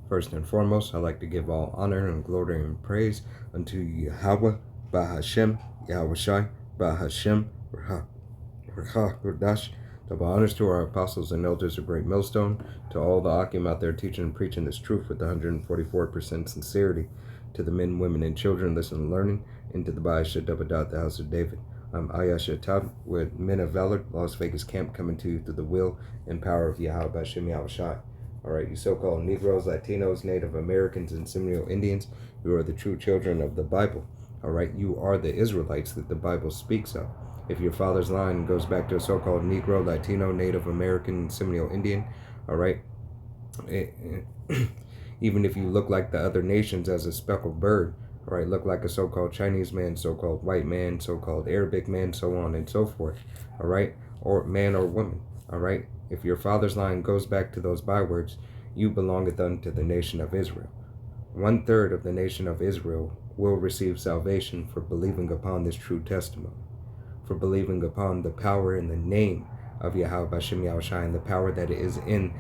First and foremost, I'd like to give all honor and glory and praise unto Yahawah, Bahashem, Yahawashi, Bahashem, Kodash. Double honors to our apostles and elders of Great Millstone, to all the Akim out there teaching and preaching this truth with 144% sincerity, to the men, women, and children listening and learning, into the Baasha Dabadat, the house of David. I'm Ayasha Tab with Men of Valor, Las Vegas camp, coming to you through the will and power of Yahawah, Bahashem, Yahawashi. All right, you so-called Negroes, Latinos, Native Americans, and Seminole Indians, you are the true children of the Bible. All right, you are the Israelites that the Bible speaks of. If your father's line goes back to a so-called Negro, Latino, Native American, Seminole Indian, all right, even if you look like the other nations as a speckled bird, all right, look like a so-called Chinese man, so-called white man, so-called Arabic man, so on and so forth, all right, or man or woman, all right. If your father's line goes back to those bywords, you belongeth unto the nation of Israel. 1/3 of the nation of Israel will receive salvation for believing upon this true testimony, for believing upon the power and the name of Yahawah Bashem Yahawashi, and the power that is in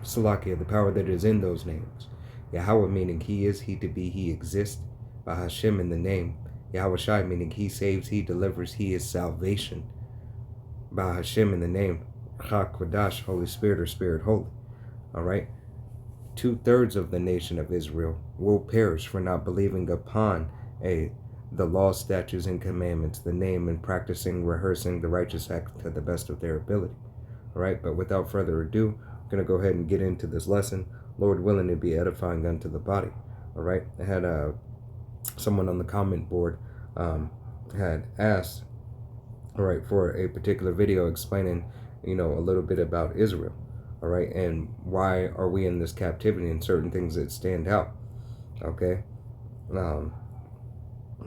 Salakia, the power that is in those names. Yahawah meaning he is, he to be, he exists. Bahashem in the name. Yahawashi meaning he saves, he delivers, he is salvation. Bahashem in the name. Kodash, Holy Spirit or Spirit Holy. All right. 2/3 of the nation of Israel will perish for not believing upon the law, statutes, and commandments, the name, and practicing, rehearsing the righteous act to the best of their ability. All right. But without further ado, I'm going to go ahead and get into this lesson. Lord willing, to be edifying unto the body. All right. I had someone on the comment board had asked, all right, for a particular video explaining, a little bit about Israel, all right, and why are we in this captivity and certain things that stand out, okay,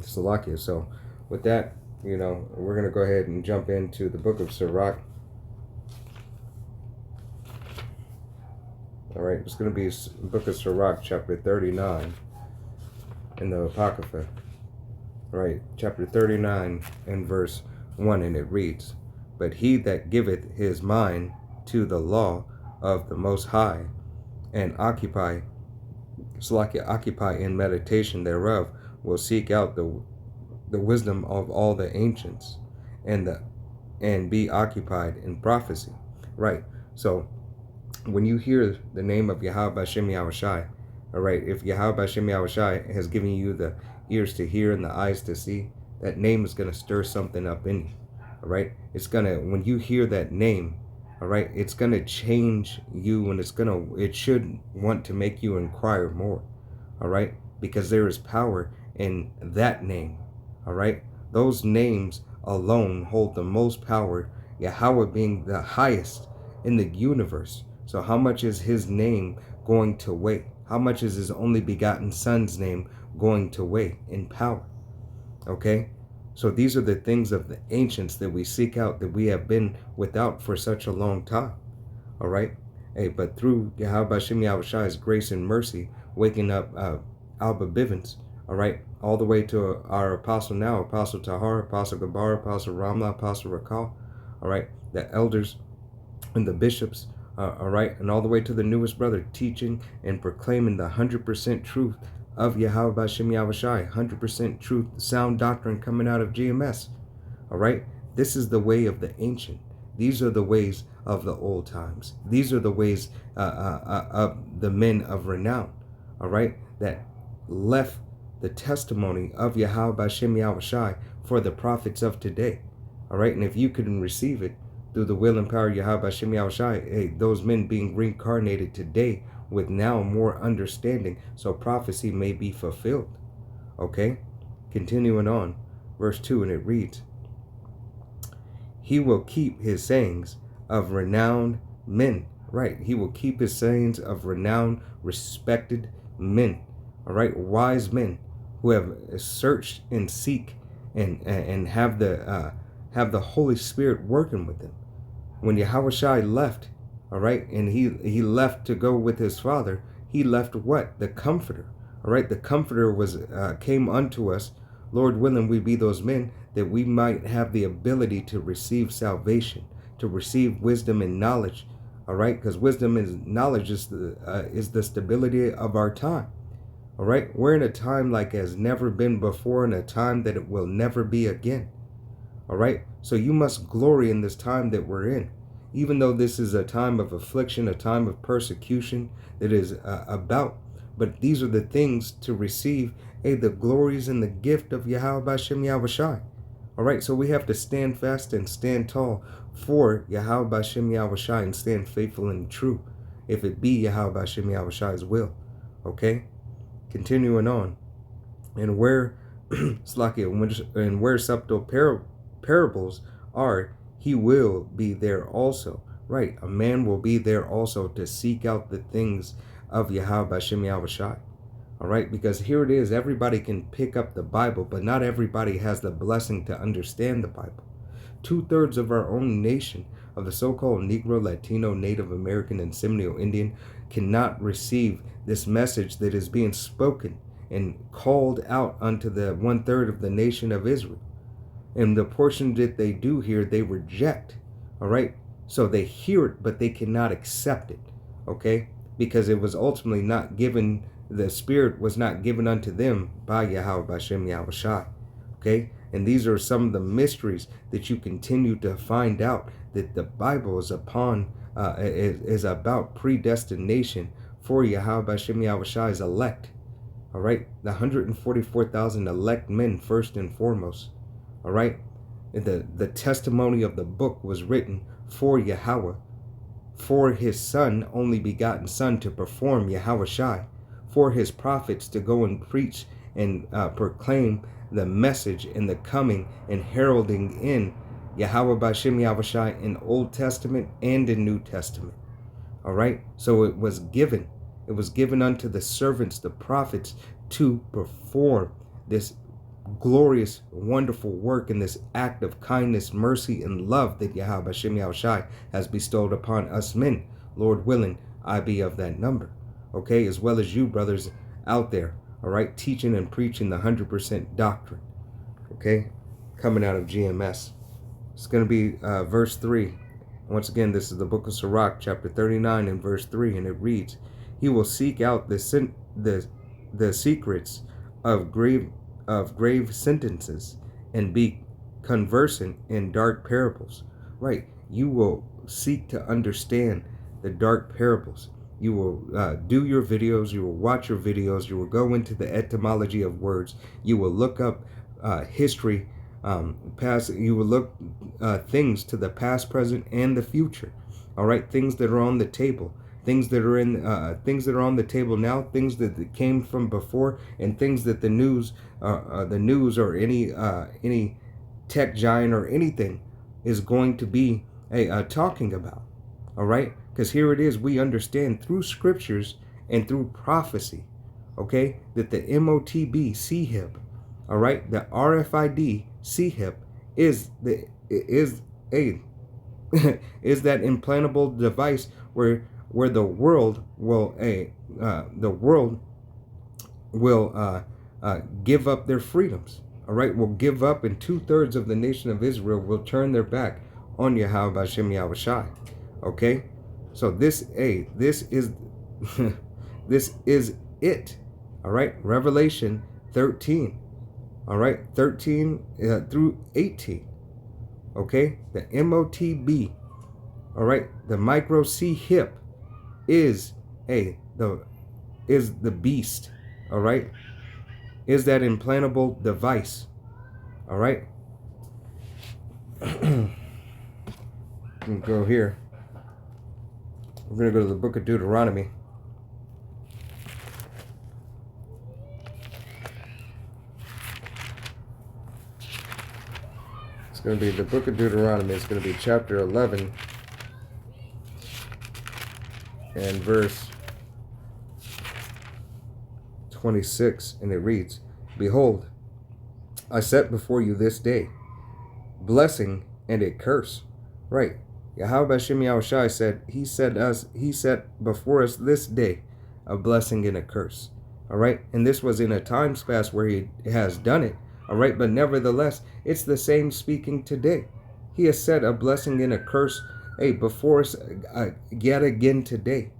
Salakia. So with that, we're going to go ahead and jump into the book of Sirach. All right, it's going to be book of Sirach, chapter 39 in the Apocrypha, all right, chapter 39 and verse 1, and it reads, "But he that giveth his mind to the law of the Most High, and occupy in meditation thereof, will seek out the wisdom of all the ancients, and be occupied in prophecy." Right. So when you hear the name of Yahawah Bashem Yahawashi, all right, if Yahawah Bashem Yahawashi has given you the ears to hear and the eyes to see, that name is going to stir something up in you. All right, it's gonna, when you hear that name, all right, it's gonna change you, and it should want to make you inquire more. All right, because there is power in that name. All right, those names alone hold the most power, Yahawah being the highest in the universe. So how much is his name going to weigh? How much is his only begotten son's name going to weigh in power? Okay, so these are the things of the ancients that we seek out, that we have been without for such a long time. All right, hey, but through Yahawah Bashem Yahawashi's grace and mercy, waking up Alba Bivens, all right, all the way to our apostle now, Apostle Tahar, Apostle Gabar, Apostle Ramla, Apostle Rakal, all right, the elders and the bishops, all right, and all the way to the newest brother, teaching and proclaiming the 100% truth of Yahawah Bashem Yahawashi, 100% truth, sound doctrine coming out of GMS. All right, this is the way of the ancient. These are the ways of the old times. These are the ways of the men of renown. All right, that left the testimony of Yahawah Bashem Yahawashi for the prophets of today. All right, and if you can receive it through the will and power of Yahawah Bashem Yahawashi, hey, those men being reincarnated today with now more understanding, so prophecy may be fulfilled. Okay, continuing on, verse 2, and it reads, "He will keep his sayings of renowned men." Right, he will keep his sayings of renowned, respected men. All right, wise men who have searched and seek and have the Holy Spirit working with them. When Yahawashi left, all right, and he left to go with his Father, he left what? The Comforter. All right, the Comforter was came unto us. Lord willing, we be those men that we might have the ability to receive salvation, to receive wisdom and knowledge All right, because wisdom and knowledge is the stability of our time. All right, we're in a time like has never been before, in a time that it will never be again. All right, so you must glory in this time that we're in, even though this is a time of affliction, a time of persecution that is about. But these are the things to receive, the glories and the gift of Yahawashi. All right, so we have to stand fast and stand tall for Yahawashi and stand faithful and true, if it be Yahawashi's will. Okay, continuing on, and where and where subtle parables are, he will be there also. Right, a man will be there also to seek out the things of Yahawashi. All right, because here it is, everybody can pick up the Bible, but not everybody has the blessing to understand the Bible. 2/3 of our own nation, of the so-called Negro, Latino, Native American, and Seminole Indian, cannot receive this message that is being spoken and called out unto the 1/3 of the nation of Israel. And the portion that they do hear, they reject. All right, so they hear it, but they cannot accept it. Okay, because it was ultimately not given. The Spirit was not given unto them by Yahawashi. Okay, and these are some of the mysteries that you continue to find out, that the Bible is is about predestination for Yahawashi elect. All right, the 144,000 elect men first and foremost. All right, the testimony of the book was written for Yahawah, for his son, only begotten son, to perform Yahawashi, for his prophets to go and preach and proclaim the message and the coming and heralding in Yahawashi in Old Testament and in New Testament. All right, so it was given unto the servants, the prophets, to perform this glorious, wonderful work in this act of kindness, mercy, and love that Yahawashi has bestowed upon us men. Lord willing, I be of that number. Okay, as well as you brothers out there, all right, teaching and preaching the 100% doctrine. Okay, coming out of GMS. It's going to be verse 3. Once again, this is the book of Sirach, chapter 39 and verse 3, and it reads, he will seek out the secrets of grave sentences and be conversant in dark parables. Right, you will seek to understand the dark parables. You will do your videos, you will watch your videos, you will go into the etymology of words, you will look up history, past, you will look things to the past, present, and the future. All right, things that are on the table, things that are in things that are on the table now, things that came from before, and things that the news or any tech giant or anything is going to be talking about. All right, because here it is, we understand through scriptures and through prophecy, okay, that the MOTB CHIP, all right, the RFID CHIP is that implantable device where the world will give up their freedoms. All right, will give up, and 2/3 of the nation of Israel will turn their back on Yahawashi. Okay, so this is this is it. All right, Revelation 13. All right, 13 through 18. Okay, the MOTB. All right, the micro C hip is the beast. All right, is that implantable device. All right, go here. We're going to go to the book of Deuteronomy. It's going to be the book of Deuteronomy. It's going to be chapter 11 and verse 26. And it reads, behold, I set before you this day blessing and a curse. Right. Yahawashi said, he set before us this day a blessing and a curse. All right, and this was in a time past where he has done it. All right, but nevertheless, it's the same speaking today. He has set a blessing and a curse before us yet again today.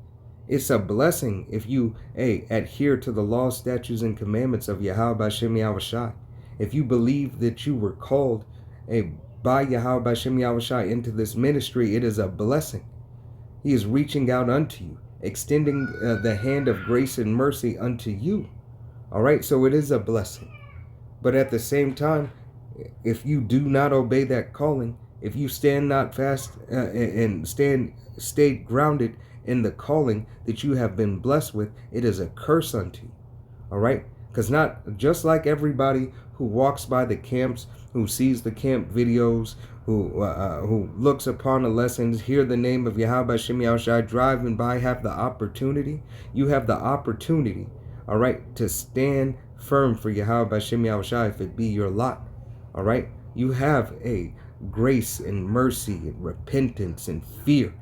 It's a blessing if you adhere to the laws, statutes, and commandments of Yahawashi. If you believe that you were called by Yahawashi into this ministry, it is a blessing. He is reaching out unto you, extending the hand of grace and mercy unto you. All right, so it is a blessing. But at the same time, if you do not obey that calling, if you stand not fast and stay grounded in the calling that you have been blessed with, it is a curse unto you. All right, because not just like everybody who walks by the camps, who sees the camp videos, who looks upon the lessons, hear the name of Yahweh Shai, driving by, have the opportunity. You have the opportunity, all right, to stand firm for Yahweh Shai if it be your lot. All right, you have a grace and mercy and repentance and fear.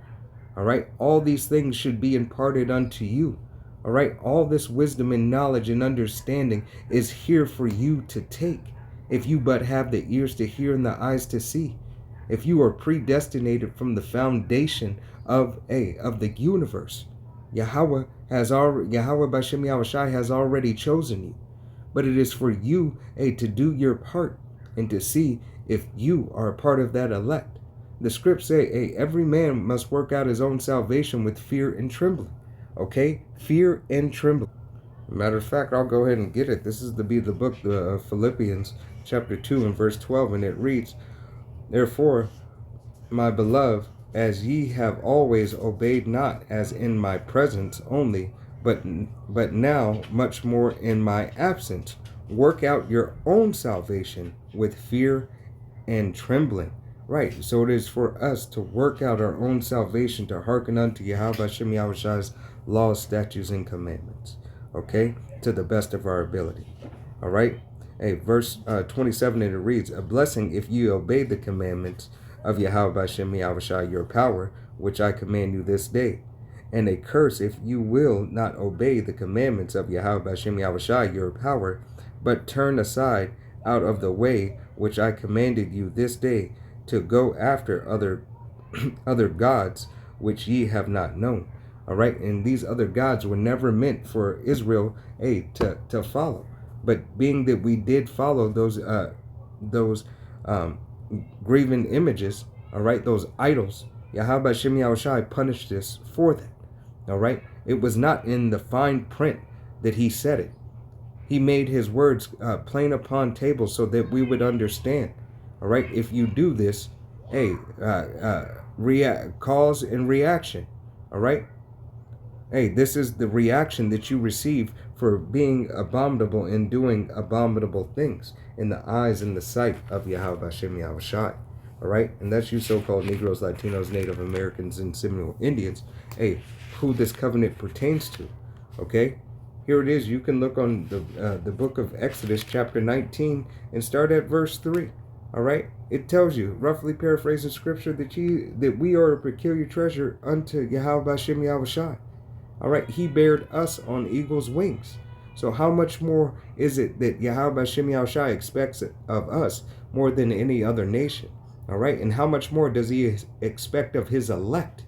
All right, all these things should be imparted unto you. All right, all this wisdom and knowledge and understanding is here for you to take, if you but have the ears to hear and the eyes to see. If you are predestinated from the foundation of the universe, Yahawah Bashem Yahawashi has already chosen you. But it is for you to do your part and to see if you are a part of that elect. The scripts say, every man must work out his own salvation with fear and trembling. Okay? Fear and trembling. Matter of fact, I'll go ahead and get it. This is the book of Philippians chapter 2 and verse 12, and it reads, "Therefore, my beloved, as ye have always obeyed, not as in my presence only, but now much more in my absence, work out your own salvation with fear and trembling." Right, so it is for us to work out our own salvation, to hearken unto Yahweh Hashem Yahawashi's laws, statutes, and commandments, okay, to the best of our ability. All right, verse 27, and it reads, "A blessing if you obey the commandments of Yahweh Hashem Yahawashi, your power, which I command you this day. And a curse if you will not obey the commandments of Yahweh Hashem Yahawashi, your power, but turn aside out of the way which I commanded you this day, to go after other gods which ye have not known." All right, and these other gods were never meant for Israel to follow. But being that we did follow those graven images, all right, those idols, Yahweh Shem Yahawashi punished us for that. All right, it was not in the fine print that he said it. He made his words plain upon tables so that we would understand. All right, if you do this, cause and reaction. All right, this is the reaction that you receive for being abominable and doing abominable things in the eyes and the sight of Yahweh Hashem Yahawashi. All right, and that's you so-called Negroes, Latinos, Native Americans, and Seminole Indians. Who this covenant pertains to. Okay. Here it is. You can look on the book of Exodus, chapter 19, and start at verse 3. All right. It tells you, roughly paraphrasing scripture, that we are a peculiar treasure unto Yahweh Hashem Yahawashi. All right. He bared us on eagle's wings. So how much more is it that Yahweh Hashem Yahawashi expects of us more than any other nation? All right. And how much more does he expect of his elect?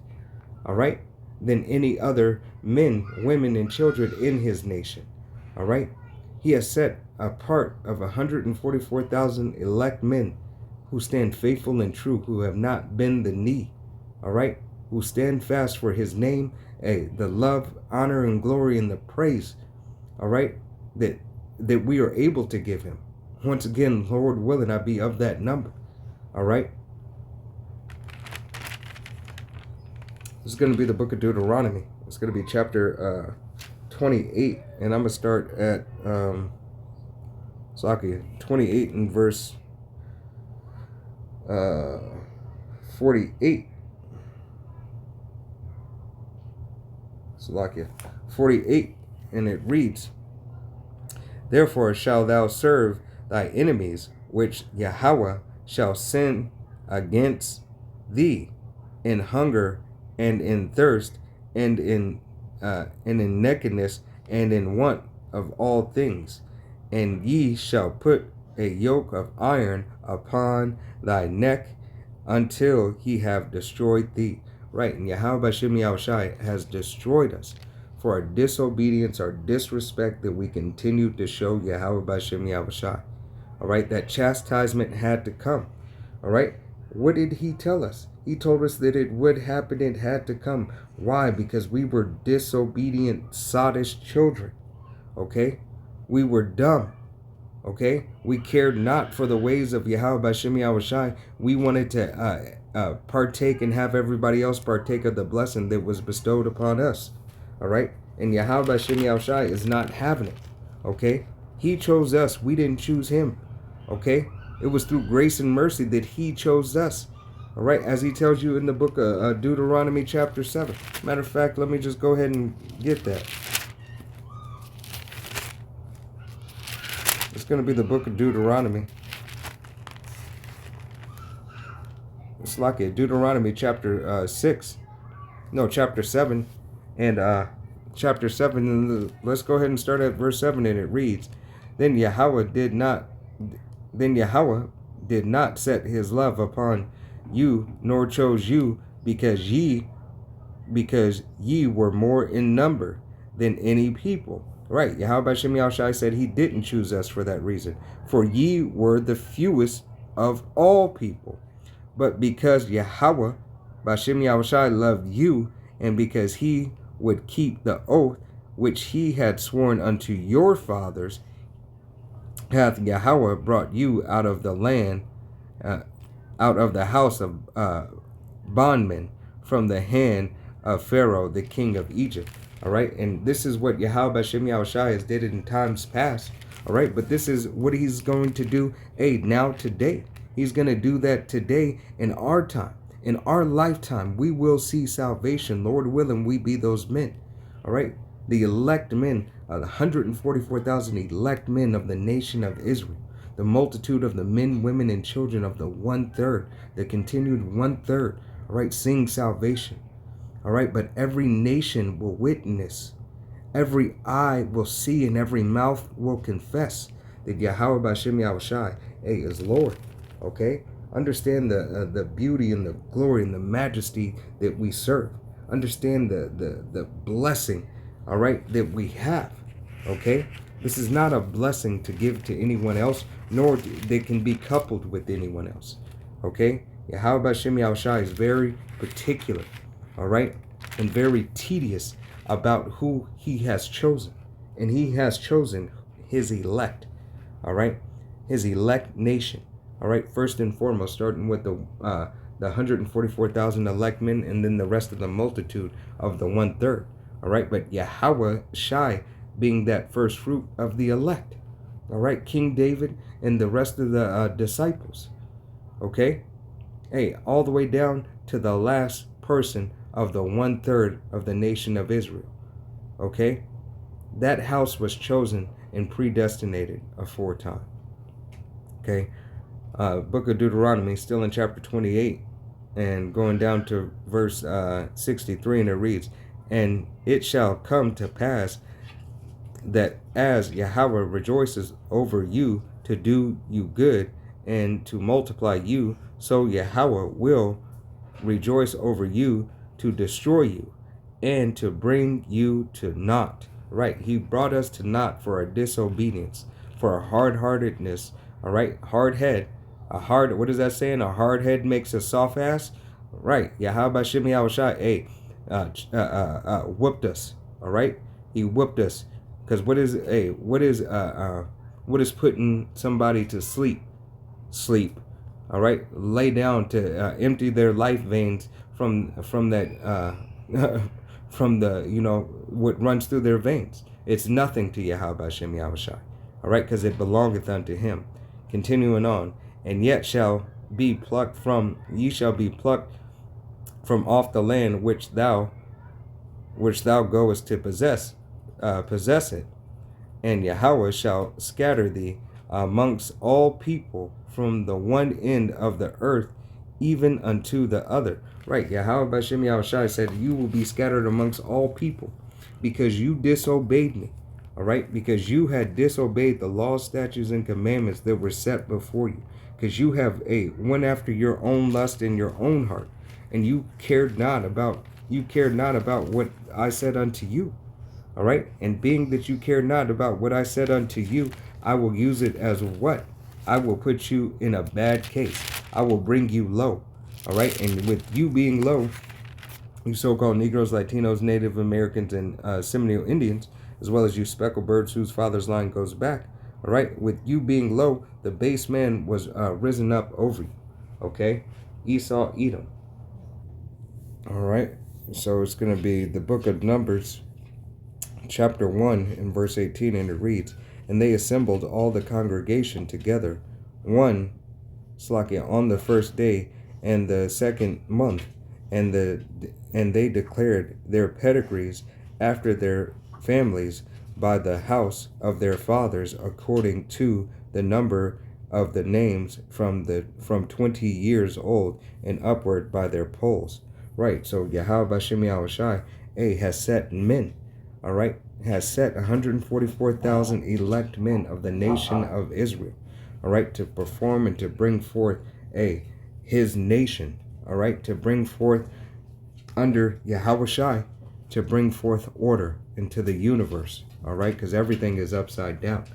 All right. Than any other men, women, and children in his nation. All right. He has set apart of 144,000 elect men who stand faithful and true, who have not bent the knee. All right. Who stand fast for his name, the love, honor, and glory, and the praise. All right. That we are able to give him. Once again, Lord willing, I be of that number. All right. This is going to be the book of Deuteronomy. It's going to be chapter 28, and I'm going to start at 28 and verse 48. 48, and it reads, "Therefore shalt thou serve thy enemies, which Yahawah shall send against thee, in hunger and in thirst, and in nakedness, and in want of all things. And ye shall put a yoke of iron upon thy neck, until he have destroyed thee. Right, and Yahawashi has destroyed us for our disobedience, our disrespect that we continue to show Yahawashi. All right, that chastisement had to come. All right, what did he tell us? He told us that it would happen, it had to come. Why? Because we were disobedient, sottish children. Okay, we were dumb. Okay, we cared not for the ways of Yahawashi. We wanted to partake and have everybody else partake of the blessing that was bestowed upon us. All right, and Yahawashi is not having it. Okay, he chose us, we didn't choose him. Okay, it was through grace and mercy that he chose us. All right, as he tells you in the book of Deuteronomy chapter 7. Matter of fact, let me just go ahead and get that. It's going to be the book of Deuteronomy. It's like it. Deuteronomy chapter 6. No, chapter 7. And chapter 7, and let's go ahead and start at verse 7, and it reads, Then Yahawah did not set his love upon you, nor chose you, because ye were more in number than any people. Right, Yahawashi said he didn't choose us for that reason. For ye were the fewest of all people. But because Yahawah loved you, and because he would keep the oath which he had sworn unto your fathers, hath Yahawah brought you out of the land, out of the house of bondmen, from the hand of Pharaoh, the king of Egypt. All right, and this is what Yahawashi has did in times past. All right, but this is what he's going to do now today. He's going to do that today in our time. In our lifetime, we will see salvation. Lord willing, we be those men. All right, the elect men, 144,000 elect men of the nation of Israel. The multitude of the men, women, and children of the 1/3, the continued 1/3, all right, sing salvation. All right, but every nation will witness, every eye will see, and every mouth will confess that Yahawashi is Lord. Okay, understand the beauty and the glory and the majesty that we serve. Understand the blessing, all right, that we have. Okay, this is not a blessing to give to anyone else, nor they can be coupled with anyone else. Okay, Yahawashi is very particular, all right, and very tedious about who he has chosen. And he has chosen his elect, all right, his elect nation. All right, first and foremost, starting with the 144,000 elect men, and then the rest of the multitude of the 1/3. All right, but Yahawashi being that first fruit of the elect. All right, King David and the rest of the disciples. Okay, hey, all the way down to the last person of the 1/3 of the nation of Israel. Okay, that house was chosen and predestinated aforetime. Okay. Book of Deuteronomy, still in chapter 28, and going down to verse 63, and it reads, And it shall come to pass that as Yahawah rejoices over you to do you good and to multiply you, so Yahawah will rejoice over you to destroy you and to bring you to naught. Right, he brought us to naught for our disobedience, for our hard-heartedness. All right, hard head. What is that saying? A hard head makes a soft ass. Right. Yahawashi, whooped us. All right. He whooped us. Because what is putting somebody to sleep? Sleep. All right. Lay down to empty their life veins from that from the what runs through their veins. It's nothing to Yahawashi. All right, because it belongeth unto him. Continuing on. And yet ye shall be plucked from off the land which thou goest to possess it. And Yahawah shall scatter thee amongst all people from the one end of the earth even unto the other. Right, Yahawashi said, you will be scattered amongst all people because you disobeyed me. All right, because you had disobeyed the laws, statutes, and commandments that were set before you. because you have went after your own lust in your own heart, and you cared not about what I said unto you. All right, and being that you care not about what I said unto you, I will use it as what? I will put you in a bad case. I will bring you low. All right, and with you being low, you so-called Negroes, Latinos, Native Americans, and Seminole Indians, as well as you speckled birds whose father's line goes back. All right, with you being low, the base man was risen up over you. Okay, Esau, Edom. All right, so it's going to be the book of Numbers, chapter 1 and verse 18, and it reads, and they assembled all the congregation together on the first day and the second month, and they declared their pedigrees after their families by the house of their fathers according to the number of the names from 20 years old and upward by their polls. Right, so Yahawashi has set men, all right, has set 144,000 elect men of the nation of Israel, all right, to perform and to bring forth his nation, all right, to bring forth under Yahawashi, to bring forth order into the universe, all right, because everything is upside down,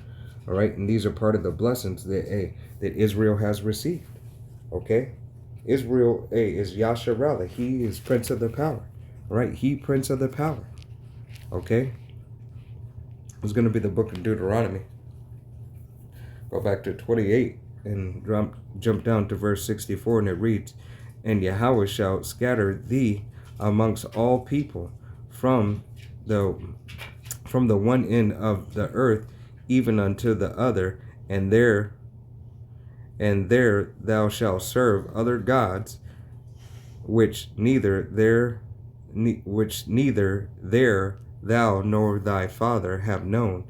all right, and these are part of the blessings that Israel has received, okay. Israel is Yasharallah. He is Prince of the Power, all right, he Prince of the Power, okay. It's going to be the book of Deuteronomy. Go back to 28 and jump down to verse 64, and it reads, and Yahawah shall scatter thee amongst all people from the one end of the earth even unto the other, and there thou shalt serve other gods, which neither there thou nor thy father have known,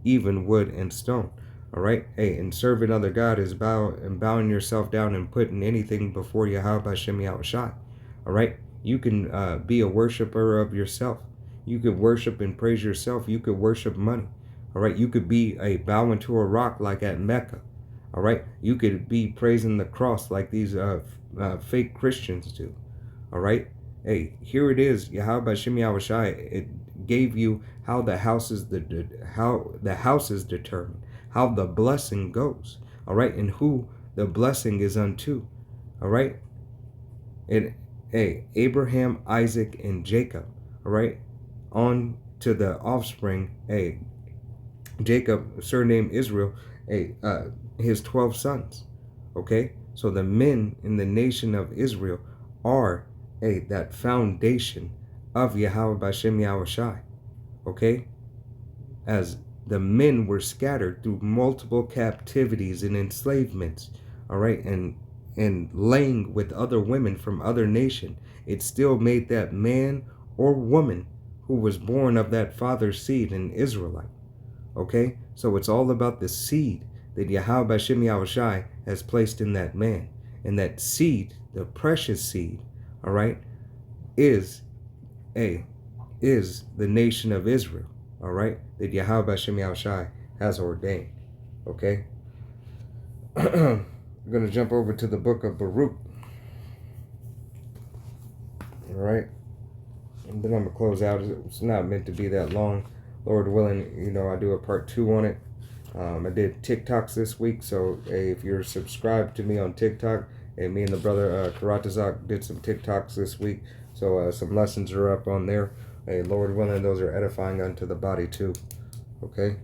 even wood and stone. All right, and serving other God is bowing yourself down and putting anything before Yahweh Shem Yahawashi. All right, you can be a worshiper of yourself. You could worship and praise yourself. You could worship money. All right, you could be bowing to a rock like at Mecca. All right, you could be praising the cross like these fake Christians do. All right, here it is. Yahweh Shem Yahawashi. It gave you how the house is determined, how the blessing goes, all right, and who the blessing is unto, all right, and Abraham, Isaac, and Jacob, all right, on to the offspring, Jacob, surnamed Israel, his 12 sons, okay, so the men in the nation of Israel are that foundation of Yahweh Shem Yahawashi, okay, as the men were scattered through multiple captivities and enslavements, all right, and laying with other women from other nation, it still made that man or woman who was born of that father's seed an Israelite, okay? So it's all about the seed that Yahweh Shem Yahawashi has placed in that man, and that seed, the precious seed, all right, is the nation of Israel, all right, that Yahweh Shem Yahawashi has ordained, okay? I'm going to jump over to the book of Baruch, all right, and then I'm going to close out. It's not meant to be that long. Lord willing, you know, I do a part 2 on it. I did TikToks this week, so if you're subscribed to me on TikTok, and me and the brother Karatazak did some TikToks this week, so some lessons are up on there. Lord willing, those are edifying unto the body too. Okay,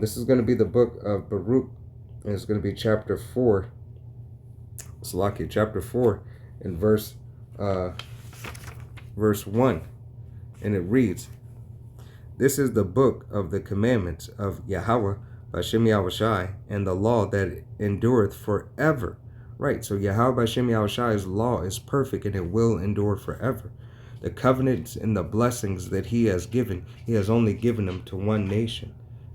this is going to be the book of Baruch, and it's going to be chapter 4. Salakia, chapter 4, and verse 1, and it reads, "This is the book of the commandments of Yahawah Shem Yahawashi, and the law that endureth forever." Right, so Yahweh Shem Yahawashi's law is perfect and it will endure forever. The covenants and the blessings that he has given, he has only given them to one nation.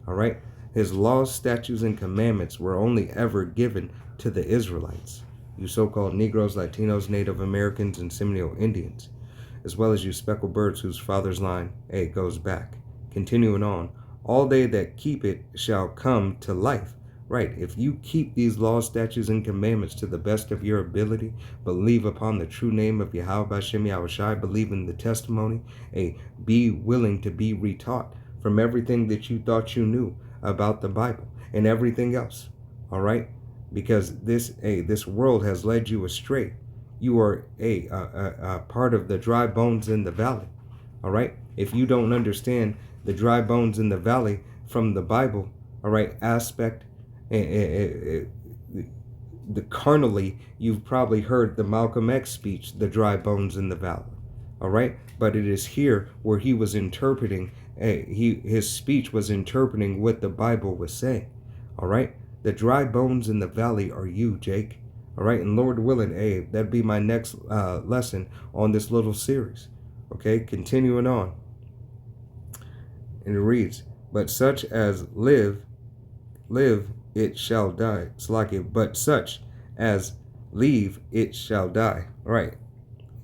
All right, his laws, statutes, and commandments were only ever given to the Israelites, you so-called Negroes, Latinos, Native Americans, and Seminole Indians, as well as you speckled birds whose father's line goes back. Continuing on, all they that keep it shall come to life, Right. If you keep these laws, statutes, and commandments to the best of your ability, believe upon the true name of Yahawah Bashem Yahawashi, believe in the testimony, be willing to be retaught from everything that you thought you knew about the Bible and everything else. All right. Because this world has led you astray. You are a part of the dry bones in the valley. All right. If you don't understand the dry bones in the valley from the Bible, all right, aspect, the carnally, you've probably heard the Malcolm X speech, the dry bones in the valley. All right. But it is here where he was interpreting, his speech was interpreting what the Bible was saying. All right. The dry bones in the valley are you, Jake. All right. And Lord willing, that'd be my next lesson on this little series. Okay. Continuing on. And it reads, but such as live, it shall die. It's like it, but such as leave, it shall die. All right.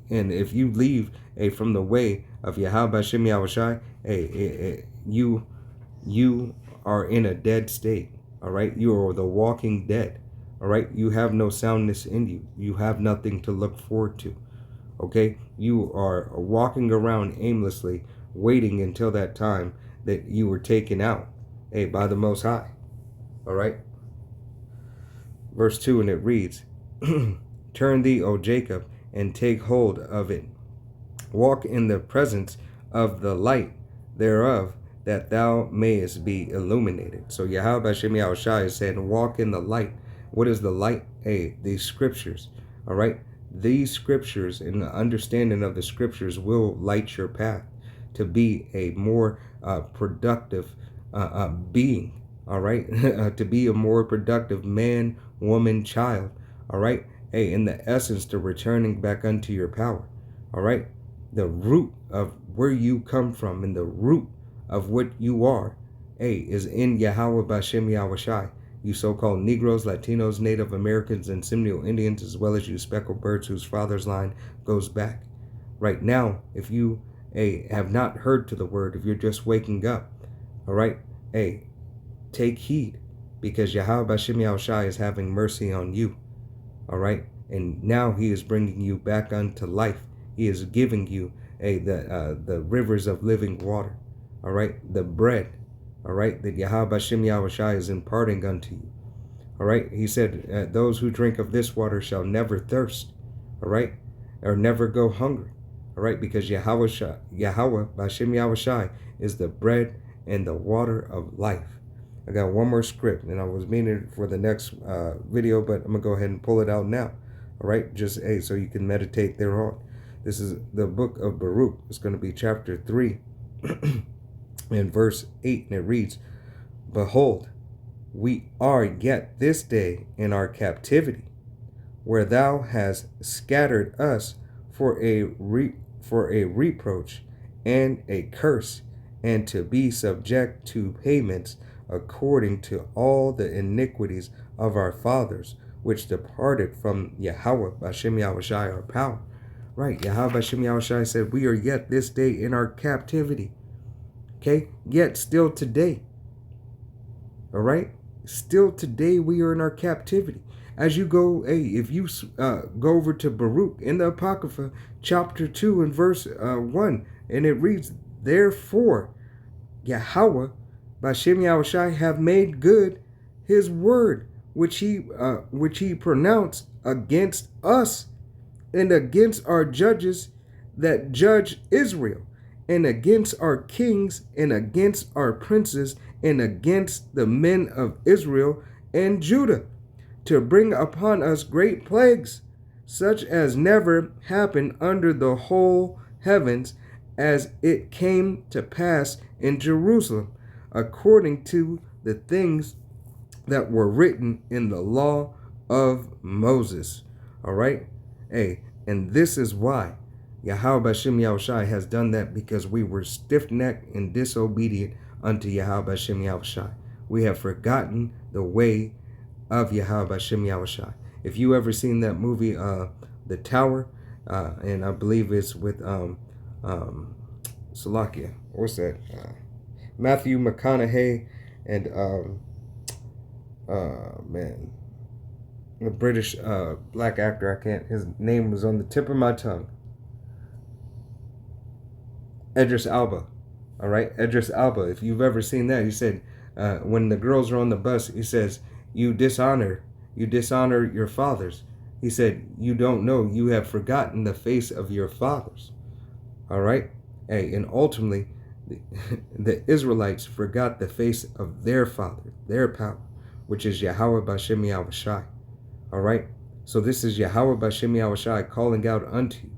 And if you leave from the way of Yahawah Bashem Yahawashi, you are in a dead state. All right. You are the walking dead. All right. You have no soundness in you. You have nothing to look forward to. Okay. You are walking around aimlessly, waiting until that time that you were taken out, by the Most High. All right. Verse 2, and it reads, turn thee, O Jacob, and take hold of it. Walk in the presence of the light thereof, that thou mayest be illuminated. So Yahawah Bashem Yahawashi is saying, walk in the light. What is the light? These scriptures. All right. These scriptures and the understanding of the scriptures will light your path to be a more productive being. All right. To be a more productive man, woman, child. All right. In the essence, to returning back unto your power. All right. The root of where you come from and the root of what you are, is in Yahawah Bashem Yahawashi. You so-called Negroes, Latinos, Native Americans, and Seminole Indians, as well as you speckled birds whose father's line goes back. Right now, if you have not heard to the word, if you're just waking up, all right, take heed, because Yahawah Bashem Yahawashi is having mercy on you. All right. And now he is bringing you back unto life. He is giving you the rivers of living water. All right. The bread. All right. That Yahawah Bashem Yahawashi is imparting unto you. All right. He said, those who drink of this water shall never thirst. All right. Or never go hungry. All right. Because Yahawah Bashem Yahawashi is the bread and the water of life. I got one more script, and I was meaning for the next video, but I'm going to go ahead and pull it out now. All right, just so you can meditate thereon. This is the book of Baruch. It's going to be chapter 3 and verse 8, and it reads, behold, we are yet this day in our captivity, where thou hast scattered us for a reproach and a curse, and to be subject to payments according to all the iniquities of our fathers, which departed from Yahawah Bashem Yahawashi, our power. Right, Yahawah Bashem Yahawashi said, we are yet this day in our captivity. Okay, yet still today. All right, still today we are in our captivity. As you go, if you go over to Baruch in the Apocrypha, chapter 2 and verse 1, and it reads, therefore, Yahawah Bashem Yahawashi have made good his word, which he pronounced against us and against our judges that judge Israel, and against our kings, and against our princes, and against the men of Israel and Judah, to bring upon us great plagues, such as never happened under the whole heavens, as it came to pass in Jerusalem, according to the things that were written in the law of Moses. All right. And this is why Yahawah Bashem Yahawashi has done that, because we were stiff-necked and disobedient unto Yahawah Bashem Yahawashi. We have forgotten the way of Yahawah Bashem Yahawashi. If you ever seen that movie, The Tower, and I believe it's with Salakia. What's that? Matthew McConaughey and Man, a British black actor. I can't. His name was on the tip of my tongue. Idris Elba. All right, Idris Elba. If you've ever seen that, he said when the girls are on the bus, he says, you dishonor your fathers. He said, you don't know, you have forgotten the face of your fathers. All right, hey, and ultimately, the Israelites forgot the face of their father, their power, which is Yahawah Bashem Yahawashi. All right, so this is Yahawah Bashem Yahawashi calling out unto you,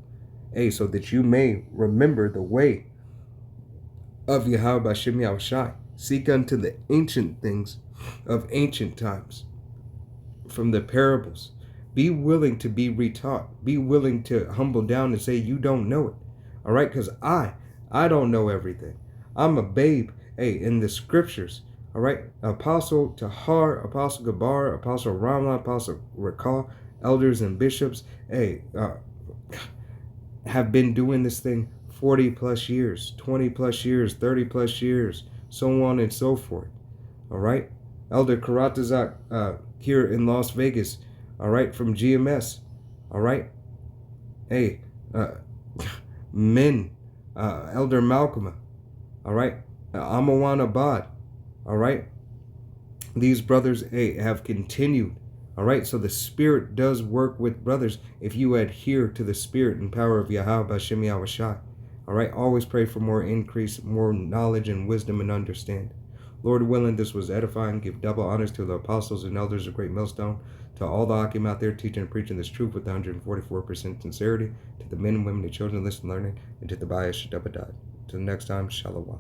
hey, so that you may remember the way of Yahawah Bashem Yahawashi. Seek unto the ancient things of ancient times, from the parables. Be willing to be retaught. Be willing to humble down and say you don't know it. All right, because I don't know everything. I'm a babe, hey, in the scriptures. All right, Apostle Tahar, Apostle Gabar, Apostle Ramla, Apostle Rakal, elders and bishops, hey, have been doing this thing 40 plus years, 20 plus years, 30 plus years, so on and so forth. All right, Elder Karatazak here in Las Vegas, all right, from GMS, all right. Hey, men, Elder Malcolm, all right, Amawan Abad, all right. These brothers, hey, have continued, all right. So the Spirit does work with brothers if you adhere to the Spirit and power of Yahawah Bashem Yahawashi. All right, always pray for more increase, more knowledge and wisdom and understanding. Lord willing, this was edifying. Give double honors to the apostles and elders of Great Millstone, to all the Akim out there teaching and preaching this truth with 144% sincerity, to the men and women, the children, listen, learning, and to the bias Shadabadad. Till next time, Shalom.